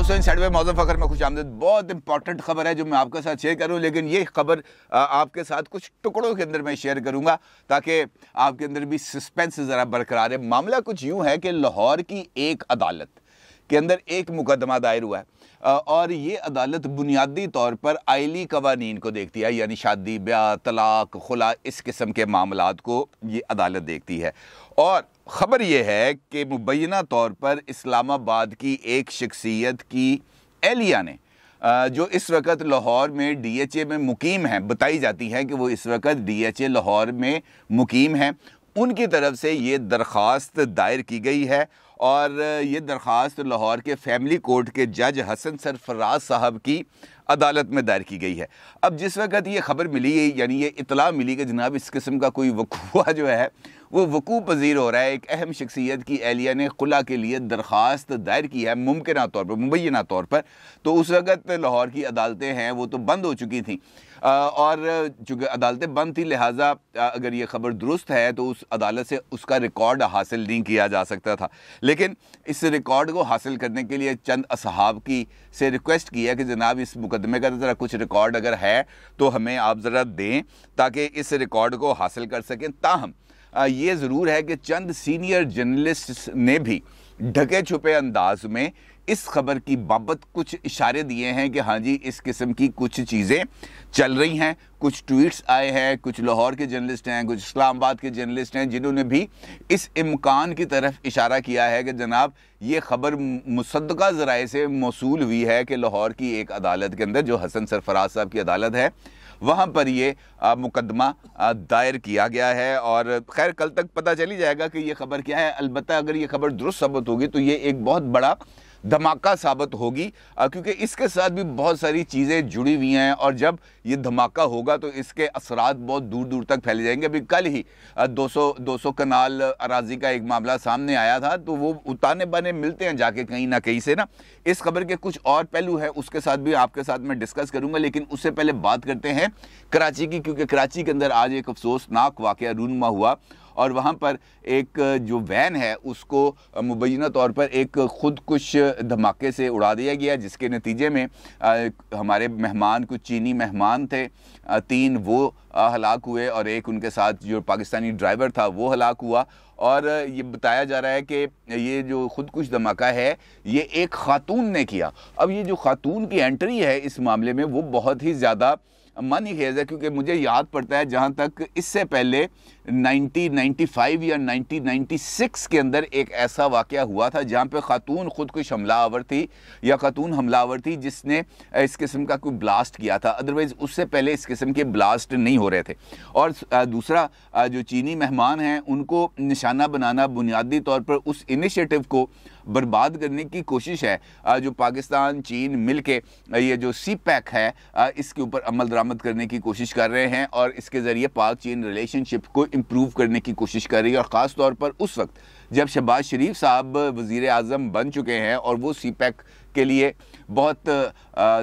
दोस्तों, साइड मौजूद फ़खर में खुशामदीद। बहुत इंपॉर्टेंट खबर है जो मैं आपके साथ शेयर करूं, लेकिन ये खबर आपके साथ कुछ टुकड़ों के अंदर मैं शेयर करूंगा ताकि आपके अंदर भी सस्पेंस ज़रा बरकरार है। मामला कुछ यूं है कि लाहौर की एक अदालत के अंदर एक मुकदमा दायर हुआ है और ये अदालत बुनियादी तौर पर आइली कवानीन को देखती है, यानी शादी, ब्याह, तलाक, खुला, इस किस्म के मामलात को ये अदालत देखती है। और ख़बर यह है कि मुबैना तौर पर इस्लामाबाद की एक शख्सियत की एहलिया ने जो इस वक्त लाहौर में DHA में मुकीम हैं, बताई जाती है कि वो इस वक्त DHA लाहौर में मुकीम हैं, उनकी तरफ से ये दरख्वास्त दायर की गई है। और ये दरख्वास्त लाहौर के फैमिली कोर्ट के जज हसन सरफराज साहब की अदालत में दायर की गई है। अब जिस वक्त ये खबर मिली, यानी ये इतला मिली कि जनाब इस किस्म का कोई वक़ूआ जो है वो वकूअ पज़ीर हो रहा है, एक अहम शख्सियत की एहलिया ने खुला के लिए दरख्वास्त दायर की है मुमकिना तौर पर, मुबैना तौर पर, तो उस वक़्त लाहौर की अदालतें हैं वो तो बंद हो चुकी थी और चूँकि अदालतें बंद थी लिहाजा अगर ये ख़बर दुरुस्त है तो उस अदालत से उसका रिकॉर्ड हासिल नहीं किया जा सकता था। लेकिन इस रिकॉर्ड को हासिल करने के लिए चंद असहाब की से रिक्वेस्ट की है कि जनाब इस मुकदमे का ज़रा कुछ रिकॉर्ड अगर है तो हमें आप ज़रा दें ताकि इस रिकॉर्ड को हासिल कर सकें। ताहम ये ज़रूर है कि चंद सीनियर जर्नलिस्ट ने भी ढके छुपे अंदाज में इस खबर की बाबत कुछ इशारे दिए हैं कि हाँ जी इस किस्म की कुछ चीज़ें चल रही हैं। कुछ ट्वीट्स आए हैं, कुछ लाहौर के जर्नलिस्ट हैं, कुछ इस्लामाबाद के जर्नलिस्ट हैं जिन्होंने भी इस इम्कान की तरफ इशारा किया है कि जनाब ये खबर मुसद्दक़ा ज़राए से मौसूल हुई है कि लाहौर की एक अदालत के अंदर, जो हसन सरफराज साहब की अदालत है, वहाँ पर ये मुकदमा दायर किया गया है। और खैर कल तक पता चल ही जाएगा कि ये खबर क्या है। अलबत्ता अगर ये खबर दुरुस्त साबित होगी तो ये एक बहुत बड़ा धमाका साबित होगी क्योंकि इसके साथ भी बहुत सारी चीज़ें जुड़ी हुई हैं और जब ये धमाका होगा तो इसके असरात बहुत दूर दूर तक फैले जाएंगे। अभी कल ही 200 कनाल अराजी का एक मामला सामने आया था, तो वो उताने बाने मिलते हैं जाके कहीं ना कहीं से ना। इस खबर के कुछ और पहलू है उसके साथ भी आपके साथ मैं डिस्कस करूंगा, लेकिन उससे पहले बात करते हैं कराची की, क्योंकि कराची के अंदर आज एक अफसोसनाक वाक़या रूनुमा हुआ और वहाँ पर एक जो वैन है उसको मुबैना तौर पर एक खुदकुश धमाके से उड़ा दिया गया, जिसके नतीजे में हमारे मेहमान, कुछ चीनी मेहमान थे, 3 वो हलाक हुए और एक उनके साथ जो पाकिस्तानी ड्राइवर था वो हलाक हुआ। और ये बताया जा रहा है कि ये जो खुदकुश धमाका है ये एक ख़ातून ने किया। अब ये जो ख़ातून की एंट्री है इस मामले में वो बहुत ही ज़्यादा मानी खेज है, क्योंकि मुझे याद पड़ता है जहाँ तक इससे पहले 1995 या 1996 के अंदर एक ऐसा वाक़या हुआ था जहाँ पे ख़ातून खुदकुश हमलावर थी या ख़ातून हमलावर थी जिसने इस किस्म का कोई ब्लास्ट किया था। अदरवाइज़ उससे पहले इस किस्म के ब्लास्ट नहीं हो रहे थे। और दूसरा जो चीनी मेहमान हैं उनको निशाना बनाना बुनियादी तौर पर उस इनिशिएटिव को बर्बाद करने की कोशिश है जो पाकिस्तान चीन मिल के ये जो CPEC है इसके ऊपर अमल दरामद करने की कोशिश कर रहे हैं और इसके ज़रिए पाक चीन रिलेशनशिप को इम्प्रूव करने की कोशिश कर रही है। और ख़ास तौर पर उस वक्त जब शहबाज शरीफ साहब वज़ीर आज़म बन चुके हैं और वो CPEC के लिए बहुत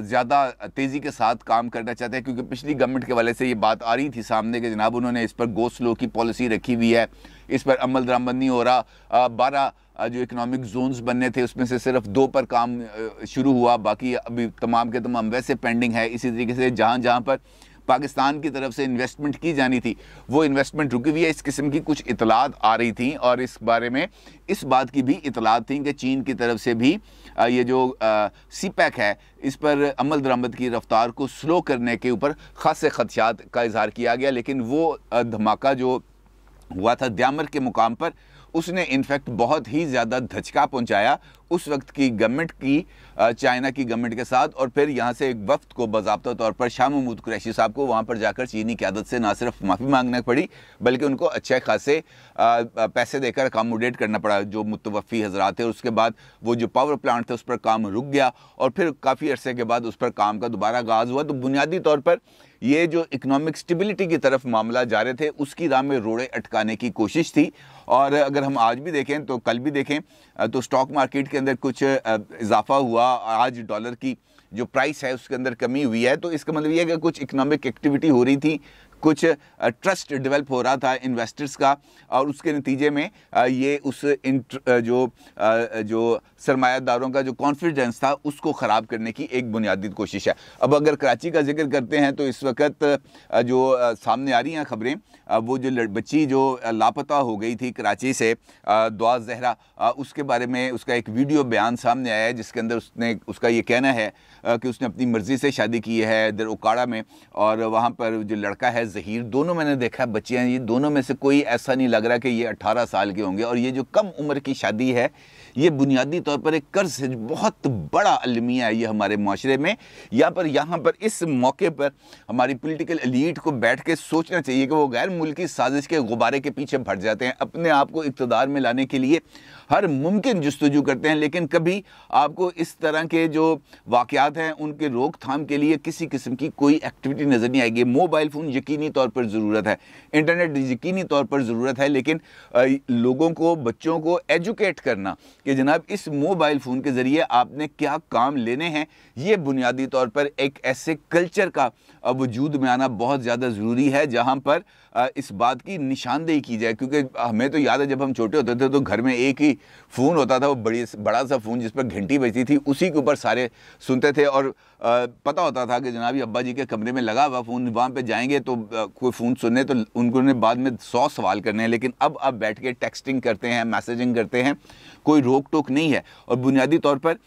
ज़्यादा तेज़ी के साथ काम करना चाहते हैं, क्योंकि पिछली गवर्नमेंट के वाले से ये बात आ रही थी सामने कि जनाब उन्होंने इस पर गो स्लो की पॉलिसी रखी हुई है, इस पर अमल दरामद नहीं हो रहा। 12 जो इकोनॉमिक जोन्स बनने थे उसमें से सिर्फ 2 पर काम शुरू हुआ, बाकी अभी तमाम के तमाम वैसे पेंडिंग है। इसी तरीके से जहाँ जहाँ पर पाकिस्तान की तरफ से इन्वेस्टमेंट की जानी थी वो इन्वेस्टमेंट रुकी हुई है। इस किस्म की कुछ इतलात आ रही थी और इस बारे में इस बात की भी इतलात थी कि चीन की तरफ से भी ये जो CPEC है इस पर अमल दरामद की रफ्तार को स्लो करने के ऊपर खासे खदशात का इजहार किया गया। लेकिन वो धमाका जो हुआ था द्यामर के मुकाम पर उसने इनफैक्ट बहुत ही ज़्यादा धचका पहुंचाया उस वक्त की गवर्नमेंट की, चाइना की गवर्नमेंट के साथ। और फिर यहाँ से एक वफ्द को बाज़ाब्ता तौर पर शाह महमूद कुरैशी साहब को वहाँ पर जाकर चीनी क़यादत से ना सिर्फ माफ़ी मांगना पड़ी बल्कि उनको अच्छे खासे पैसे देकर अकामोडेट करना पड़ा जो मुतवफ़ी हज़रात थे। उसके बाद वो जो पावर प्लांट था उस पर काम रुक गया और फिर काफ़ी अरसे के बाद उस पर काम का दोबारा आगाज़ हुआ। तो बुनियादी तौर पर ये जो इकनॉमिक स्टेबिलिटी की तरफ मामला जा रहे थे उसकी राह में रोड़े अटकाने की कोशिश थी। और अगर हम आज भी देखें तो कल भी देखें तो स्टॉक मार्केट के अंदर कुछ इजाफा हुआ, आज डॉलर की जो प्राइस है उसके अंदर कमी हुई है। तो इसका मतलब ये है कि कुछ इकनॉमिक एक्टिविटी हो रही थी, कुछ ट्रस्ट डेवलप हो रहा था इन्वेस्टर्स का, और उसके नतीजे में ये उस जो सरमायादारों का जो कॉन्फिडेंस था उसको ख़राब करने की एक बुनियादी कोशिश है। अब अगर कराची का जिक्र करते हैं तो इस वक्त जो सामने आ रही हैं खबरें, वो जो बच्ची जो लापता हो गई थी कराची से, दुआ जहरा, उसके बारे में उसका एक वीडियो बयान सामने आया है जिसके अंदर उसका ये कहना है कि उसने अपनी मर्ज़ी से शादी की है इधर उकाड़ा में, और वहाँ पर जो लड़का है ज़हीर, दोनों मैंने देखा बच्चियाँ, ये दोनों में से कोई ऐसा नहीं लग रहा कि ये 18 साल के होंगे। और ये जो कम उम्र की शादी है ये बुनियादी तौर पर एक कर्ज है, बहुत बड़ा अलमिया है ये हमारे माशरे में। यहाँ पर इस मौके पर हमारी पॉलिटिकल एलीट को बैठ के सोचना चाहिए कि वो गैर मुल्की साजिश के गुब्बारे के पीछे भट जाते हैं, अपने आप को इक़्तिदार में लाने के लिए हर मुमकिन जस्तजू करते हैं, लेकिन कभी आपको इस तरह के जो वाक़यात हैं उनके रोकथाम के लिए किसी किस्म की कोई एक्टिविटी नज़र नहीं आएगी। मोबाइल फ़ोन यकीनी तौर पर ज़रूरत है, इंटरनेट यकीनी तौर पर ज़रूरत है, लेकिन लोगों को, बच्चों को एजुकेट करना कि जनाब इस मोबाइल फ़ोन के ज़रिए आपने क्या काम लेने हैं, ये बुनियादी तौर पर एक ऐसे कल्चर का वजूद में आना बहुत ज़्यादा ज़रूरी है जहाँ पर इस बात की निशानदेही की जाए। क्योंकि हमें तो याद है जब हम छोटे होते थे तो घर में एक ही फ़ोन होता था, वो बड़ा सा फ़ोन जिस पर घंटी बजती थी, उसी के ऊपर सारे सुनते थे, और पता होता था कि जनाब अब्बा जी के कमरे में लगा हुआ फ़ोन, वहाँ पे जाएंगे तो कोई फ़ोन सुनने तो उन्होंने बाद में 100 सवाल करने हैं। लेकिन अब आप बैठ के टेक्सटिंग करते हैं, मैसेजिंग करते हैं, कोई रोक टोक नहीं है। और बुनियादी तौर पर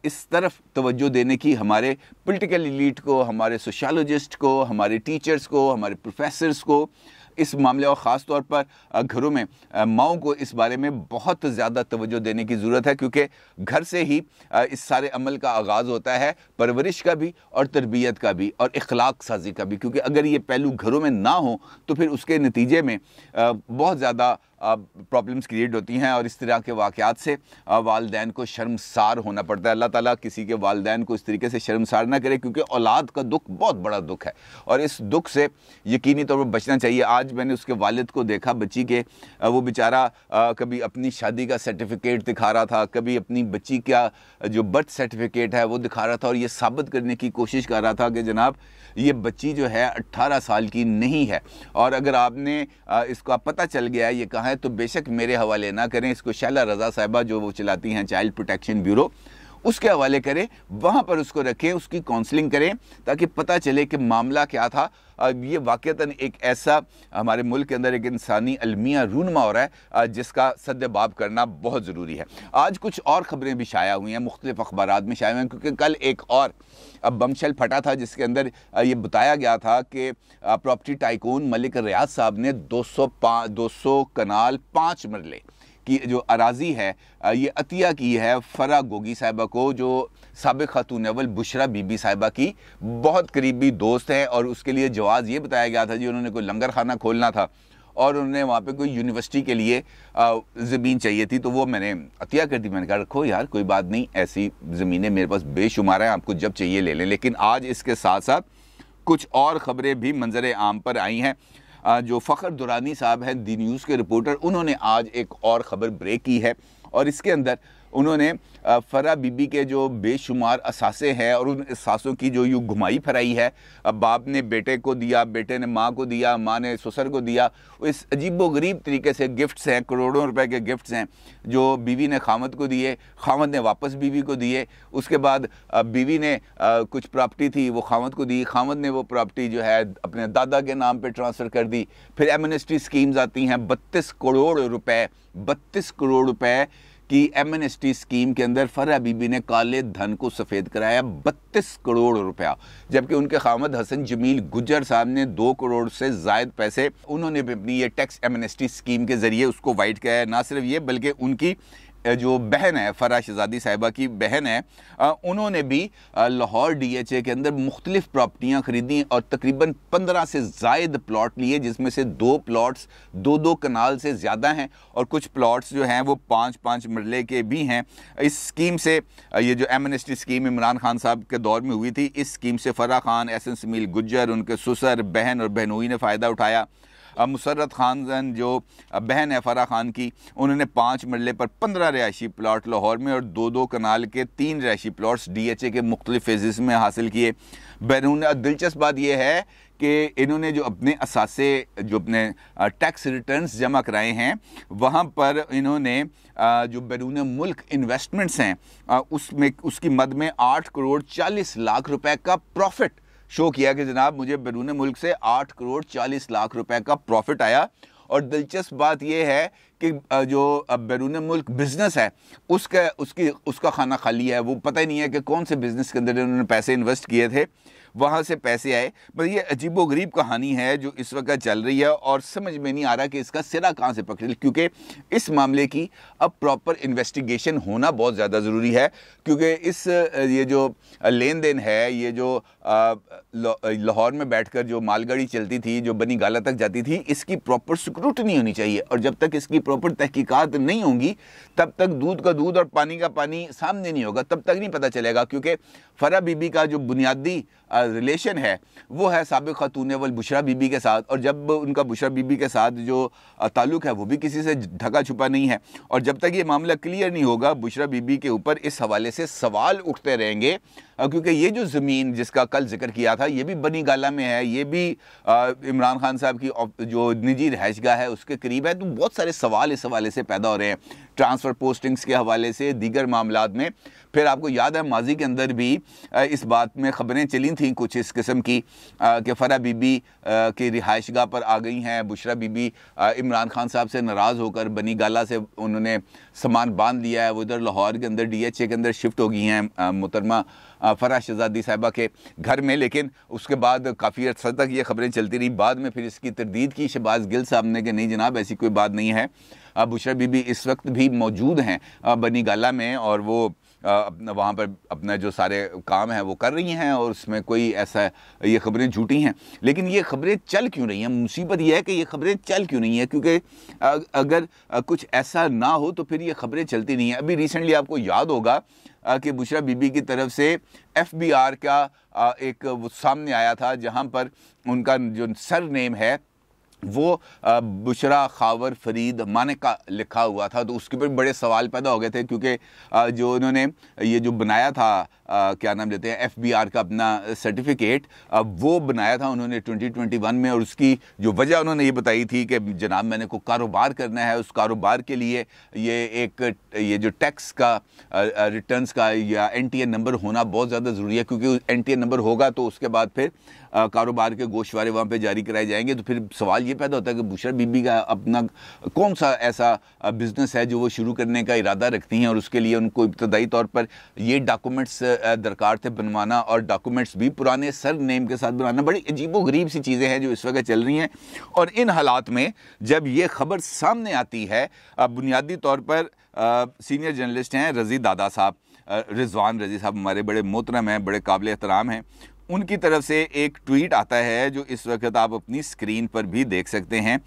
इस तरफ तवज्जो देने की हमारे पॉलिटिकल एलीट को, हमारे सोशलॉजिस्ट को, हमारे टीचर्स को, हमारे प्रोफेसर्स को इस मामले, और ख़ास तौर पर घरों में माओं को इस बारे में बहुत ज़्यादा तवज्जो देने की ज़रूरत है, क्योंकि घर से ही इस सारे अमल का आगाज़ होता है, परवरिश का भी और तरबियत का भी और इखलाक साजी का भी। क्योंकि अगर ये पहलू घरों में ना हो तो फिर उसके नतीजे में बहुत ज़्यादा प्रॉब्लम्स क्रिएट होती हैं, और इस तरह के वाक़यात से वालिदैन को शर्मसार होना पड़ता है। अल्लाह ताला किसी के वालिदैन को इस तरीके से शर्मसार ना करे, क्योंकि औलाद का दुख बहुत बड़ा दुख है और इस दुख से यकीनी तौर पर बचना चाहिए। आज मैंने उसके वालिद को देखा, बच्ची के, वो बेचारा कभी अपनी शादी का सर्टिफिकेट दिखा रहा था, कभी अपनी बच्ची का जो बर्थ सर्टिफिकेट है वो दिखा रहा था, और ये साबित करने की कोशिश कर रहा था कि जनाब ये बच्ची जो है 18 साल की नहीं है। और अगर आपने इसका पता चल गया है ये कहाँ है तो बेशक मेरे हवाले ना करें, इसको शैला रज़ा साहिबा जो वो चलाती हैं चाइल्ड प्रोटेक्शन ब्यूरो, उसके हवाले करें, वहाँ पर उसको रखें, उसकी काउंसलिंग करें ताकि पता चले कि मामला क्या था। ये वाक़तन एक ऐसा हमारे मुल्क के अंदर एक इंसानी अलमिया रूनमा हो रहा है जिसका सद्देबाब करना बहुत ज़रूरी है। आज कुछ और ख़बरें भी शाया हुई हैं, मुख्तलिफ़ अखबारात में शाया हुए हैं, क्योंकि कल एक और बमशल फटा था जिसके अंदर ये बताया गया था कि प्रॉपर्टी टाइकून मलिक रियाज साहब ने 200 कनाल 5 मरले की जो अराज़ी है ये अतिया की है फरा गोगी साहिबा को, जो साबिक़ खातून अव्वल बुशरा बीबी साहिबा की बहुत करीबी दोस्त हैं। और उसके लिए जवाज़ ये बताया गया था जी, उन्होंने कोई लंगर खाना खोलना था और उन्होंने वहाँ पे कोई यूनिवर्सिटी के लिए ज़मीन चाहिए थी, तो वो मैंने अतिया कर दी। मैंने कहा रखो यार कोई बात नहीं, ऐसी ज़मीनें मेरे पास बेशुमार हैं, आपको जब चाहिए ले लें। लेकिन आज इसके साथ साथ कुछ और ख़बरें भी मंजर आम पर आई हैं। जो फ़खर दुरानी साहब हैं दी न्यूज़ के रिपोर्टर, उन्होंने आज एक और ख़बर ब्रेक की है और इसके अंदर उन्होंने फ़रा बीबी के जो बेशुमार असासे हैं और उन असासों की जो यूँ घुमाई फराई है, बाप ने बेटे को दिया, बेटे ने माँ को दिया, माँ ने ससुर को दिया, इस अजीबो गरीब तरीके से गिफ्ट्स हैं, करोड़ों रुपए के गिफ्ट्स हैं जो बीवी ने खामद को दिए, खामद ने वापस बीवी को दिए। उसके बाद बीवी ने कुछ प्रॉपर्टी थी वो खामद को दी, खामद ने वो प्रॉपर्टी जो है अपने दादा के नाम पर ट्रांसफ़र कर दी। फिर एमनेस्टी स्कीम्स आती हैं, 32 करोड़ रुपए की एमनेस्टी स्कीम के अंदर फ़रा बीबी ने काले धन को सफ़ेद कराया, 32 करोड़ रुपया, जबकि उनके खामद हसन जमील गुज्जर साहब ने 2 करोड़ से ज़ायद पैसे उन्होंने भी अपनी ये टैक्स एमनेस्टी स्कीम के ज़रिए उसको वाइट किया है। ना सिर्फ ये बल्कि उनकी जो बहन है फ़रा शहज़ादी साहिबा की बहन है, उन्होंने भी लाहौर DHA के अंदर मुख्तलिफ़ प्रॉपर्टियाँ ख़रीदी और तकरीबन 15 से ज़ायद प्लॉट लिए, जिसमें से 2 प्लॉट्स 2-2 कनाल से ज़्यादा हैं और कुछ प्लॉट्स जो हैं वो 5-5 मरले के भी हैं। इस स्कीम से, ये जो एमनेस्टी स्कीम इमरान खान साहब के दौर में हुई थी, इस स्कीम से फ़रा खान, एहसन जमील गुज्जर, उनके ससुर, बहन और बहनोई ने फ़ायदा उठाया। मुसर्रत खान जो बहन है फ़रा खान की, उन्होंने 5 मरले पर 15 रिहायशी प्लाट लाहौर में और 2-2 कनाल के 3 रिहायशी प्लाट्स DHA के मुख्तलिफ फेजेस में हासिल किए। बैरून दिलचस्प बात यह है कि इन्होंने जो अपने असासे जो अपने टैक्स रिटर्न्स जमा कराए हैं वहाँ पर इन्होंने जो बैरून मुल्क इन्वेस्टमेंट्स हैं उसमें उसकी मद में 8 करोड़ 40 लाख रुपए का प्रॉफिट शो किया कि जनाब मुझे बैरून मुल्क से 8 करोड़ 40 लाख रुपए का प्रॉफिट आया। और दिलचस्प बात यह है कि जो बैरून मुल्क बिजनेस है उसका खाना खाली है, वो पता ही नहीं है कि कौन से बिजनेस के अंदर उन्होंने पैसे इन्वेस्ट किए थे, वहाँ से पैसे आए। पर ये अजीबोगरीब कहानी है जो इस वक्त चल रही है और समझ में नहीं आ रहा कि इसका सिरा कहाँ से पकड़े, क्योंकि इस मामले की अब प्रॉपर इन्वेस्टिगेशन होना बहुत ज़्यादा ज़रूरी है। क्योंकि ये जो लेन देन है, ये जो लाहौर में बैठकर जो मालगाड़ी चलती थी जो बनी गाला तक जाती थी, इसकी प्रॉपर स्क्रूटनी होनी चाहिए। और जब तक इसकी प्रॉपर तहकीकात नहीं होंगी तब तक दूध का दूध और पानी का पानी सामने नहीं होगा, तब तक नहीं पता चलेगा। क्योंकि फ़रा बीबी का जो बुनियादी रिलेशन है वो है साबिक़ खातून अव्वल बुशरा बीबी के साथ, और जब उनका बुशरा बीबी के साथ जो ताल्लुक़ है वो भी किसी से ढका छुपा नहीं है। और जब तक ये मामला क्लियर नहीं होगा बुशरा बीबी के ऊपर इस हवाले से सवाल उठते रहेंगे। क्योंकि ये जो ज़मीन जिसका कल जिक्र किया था ये भी बनी गाला में है, ये भी इमरान खान साहब की जो निजी रहायशगाह है उसके करीब है। तो बहुत सारे सवाल इस हवाले से पैदा हो रहे हैं, ट्रांसफ़र पोस्टिंग्स के हवाले से, दीगर मामलात में। फिर आपको याद है माजी के अंदर भी इस बात में ख़बरें चली थीं कुछ इस किस्म की कि फ़रा बीबी की रिहाइशगाह पर आ गई हैं बुशरा बीबी। इमरान खान साहब से नाराज़ होकर बनी गाला से उन्होंने सामान बांध लिया है, वो इधर लाहौर के अंदर DHA के अंदर शिफ्ट हो गई हैं मुहतरमा फ़रा शहज़ादी साहिबा के घर में। लेकिन उसके बाद काफ़ी अर्सा तक ये ख़बरें चलती रही। बाद में फिर इसकी तरदीद की शहबाज गिल साहब ने कि नहीं जनाब ऐसी कोई बात नहीं है, बुशरा बीबी इस वक्त भी मौजूद हैं बनी गाला में और वो वहाँ पर अपना जो सारे काम है वो कर रही हैं और उसमें कोई ऐसा ये ख़बरें झूठी हैं। लेकिन ये ख़बरें चल क्यों रही हैं? मुसीबत ये है कि ये ख़बरें चल क्यों नहीं है, क्योंकि अगर कुछ ऐसा ना हो तो फिर ये ख़बरें चलती नहीं हैं। अभी रिसेंटली आपको याद होगा कि बुशरा बीबी की तरफ से FBR का एक वो सामने आया था जहाँ पर उनका जो सर नेम है वो बुशरा खावर फरीद माने का लिखा हुआ था। तो उसके पर बड़े सवाल पैदा हो गए थे, क्योंकि जो उन्होंने ये जो बनाया था क्या नाम लेते हैं FBR का अपना सर्टिफिकेट, वो बनाया था उन्होंने 2021 में। और उसकी जो वजह उन्होंने ये बताई थी कि जनाब मैंने को कारोबार करना है, उस कारोबार के लिए ये जो टैक्स का रिटर्न्स का या NTA नंबर होना बहुत ज़्यादा ज़रूरी है, क्योंकि NTA नंबर होगा तो उसके बाद फिर कारोबार के गोशवारे वहाँ पे जारी कराए जाएंगे। तो फिर सवाल ये पैदा होता है कि बुशरा बीबी का अपना कौन सा ऐसा बिज़नेस है जो वो शुरू करने का इरादा रखती हैं और उसके लिए उनको इब्तदाई तौर पर ये डॉक्यूमेंट्स दरकार थे बनवाना, और डॉक्यूमेंट्स भी पुराने सर नेम के साथ बनाना। बड़ी अजीबोगरीब सी चीज़ें हैं जो इस वक्त चल रही हैं। और इन हालात में जब ये खबर सामने आती है, बुनियादी तौर पर सीनियर जर्नलिस्ट हैं रज़ी दादा साहब, रिजवान रज़ी साहब हमारे बड़े मोहतरम हैं, बड़े काबिल एहतराम हैं, उनकी तरफ से एक ट्वीट आता है जो इस वक्त आप अपनी स्क्रीन पर भी देख सकते हैं।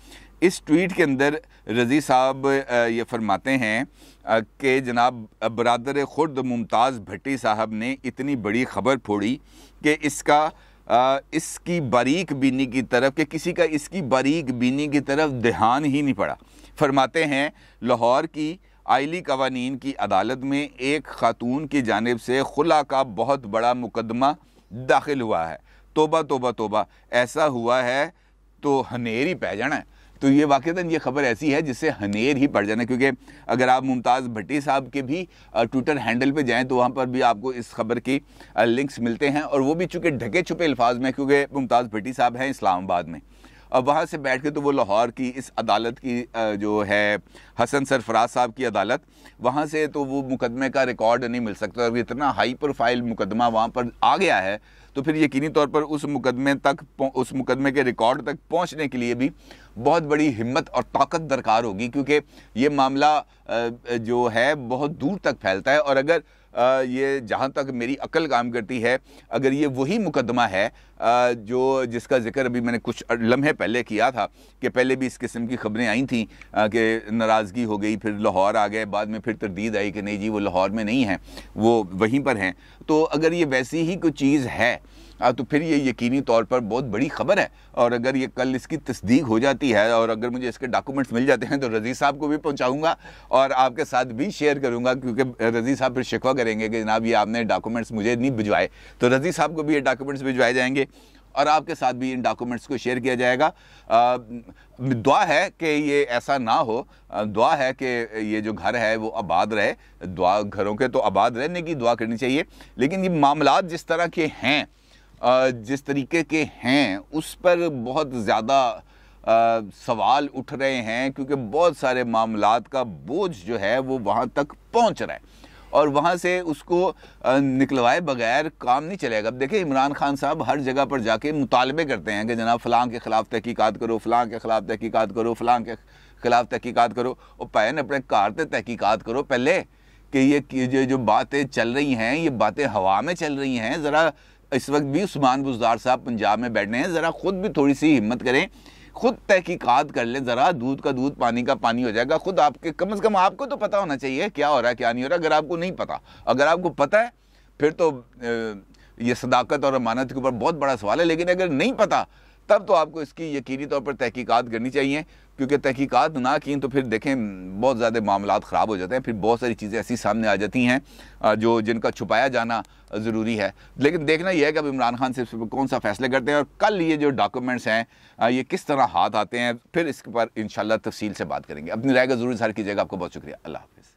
इस ट्वीट के अंदर रज़ी साहब ये फरमाते हैं कि जनाब बरादर खुर्द मुमताज़ भट्टी साहब ने इतनी बड़ी ख़बर फोड़ी कि इसकी बारीक बीनी की तरफ कि किसी का इसकी बारीक बीनी की तरफ ध्यान ही नहीं पड़ा। फरमाते हैं लाहौर की आइली कवानीन की अदालत में एक खातून की जानिब से खुला का बहुत बड़ा मुकदमा दाखिल हुआ है। तोबा तोबा तोबा, ऐसा हुआ है तो हनेर ही पै जाना है। तो ये वाक़तन ये ख़बर ऐसी है जिससे हनेर ही पड़ जाना, क्योंकि अगर आप मुमताज़ भट्टी साहब के भी ट्विटर हैंडल पे जाएं तो वहाँ पर भी आपको इस खबर की लिंक्स मिलते हैं, और वो भी चूँकि ढके छुपे अल्फाज में, क्योंकि मुमताज़ भट्टी साहब हैं इस्लामाबाद में। अब वहाँ से बैठ के तो वो लाहौर की इस अदालत की जो है हसन सरफराज साहब की अदालत, वहाँ से तो वो मुकदमे का रिकॉर्ड नहीं मिल सकता। और इतना हाई प्रोफाइल मुकदमा वहाँ पर आ गया है तो फिर यकीनी तौर पर उस मुकदमे के रिकॉर्ड तक पहुँचने के लिए भी बहुत बड़ी हिम्मत और ताकत दरकार होगी, क्योंकि ये मामला जो है बहुत दूर तक फैलता है। और अगर ये जहाँ तक मेरी अक्ल काम करती है, अगर ये वही मुकदमा है जो जिसका जिक्र अभी मैंने कुछ लम्हे पहले किया था कि पहले भी इस किस्म की खबरें आई थी कि नाराज़गी हो गई, फिर लाहौर आ गए, बाद में फिर तरदीद आई कि नहीं जी वो लाहौर में नहीं हैं, वो वहीं पर हैं। तो अगर ये वैसी ही कोई चीज़ है तो फिर ये यकीनी तौर पर बहुत बड़ी ख़बर है। और अगर ये कल इसकी तस्दीक हो जाती है और अगर मुझे इसके डॉक्यूमेंट्स मिल जाते हैं तो रज़ी साहब को भी पहुंचाऊंगा और आपके साथ भी शेयर करूंगा, क्योंकि रज़ी साहब फिर शिकवा करेंगे कि जनाब ये आपने डॉक्यूमेंट्स मुझे नहीं भिजवाए। तो रज़ी साहब को भी ये डॉक्यूमेंट्स भिजवाए जाएंगे और आपके साथ भी इन डॉक्यूमेंट्स को शेयर किया जाएगा। दुआ है कि ये ऐसा ना हो, दुआ है कि ये जो घर है वो आबाद रहे, दुआ घरों के तो आबाद रहने की दुआ करनी चाहिए। लेकिन ये मामलात जिस तरह के हैं, जिस तरीके के हैं, उस पर बहुत ज़्यादा सवाल उठ रहे हैं, क्योंकि बहुत सारे मामलात का बोझ जो है वो वहाँ तक पहुँच रहा है और वहाँ से उसको निकलवाए बगैर काम नहीं चलेगा। अब देखिए, इमरान खान साहब हर जगह पर जाके मुतालबे करते हैं कि जनाब फ़लाँ के ख़िलाफ़ तहकीकात करो, फ़लाँ के ख़िलाफ़ तहकीकात करो, फ़लाँ के ख़िलाफ़ तहकीकात करो। और पैन अपने कार से तहकीकात करो पहले कि ये जो बातें चल रही हैं, ये बातें हवा में चल रही हैं। ज़रा इस वक्त भी उस्मान बुज़दार साहब पंजाब में बैठे हैं, ज़रा ख़ुद भी थोड़ी सी हिम्मत करें, खुद तहकीकात कर लें। ज़रा दूध का दूध पानी का पानी हो जाएगा। खुद आपके कम से कम आपको तो पता होना चाहिए क्या हो रहा है क्या नहीं हो रहा। अगर आपको नहीं पता, अगर आपको पता है फिर तो ये सदाकत और अमानत के ऊपर बहुत बड़ा सवाल है। लेकिन अगर नहीं पता तब तो आपको इसकी यकीनी तौर पर तहकीकात करनी चाहिए, क्योंकि तहकीकात ना की तो फिर देखें बहुत ज़्यादा मामलात ख़राब हो जाते हैं। फिर बहुत सारी चीज़ें ऐसी सामने आ जाती हैं जो जिनका छुपाया जाना ज़रूरी है। लेकिन देखना यह है कि अब इमरान खान से कौन सा फ़ैसले करते हैं और कल ये जो डॉक्यूमेंट्स हैं ये किस तरह हाथ आते हैं, फिर इसके पर इंशाल्लाह तफसील से बात करेंगे। अपनी राय का ज़रूर इज़हार कीजिएगा। आपको बहुत शुक्रिया। अल्लाह हाफ़िज़।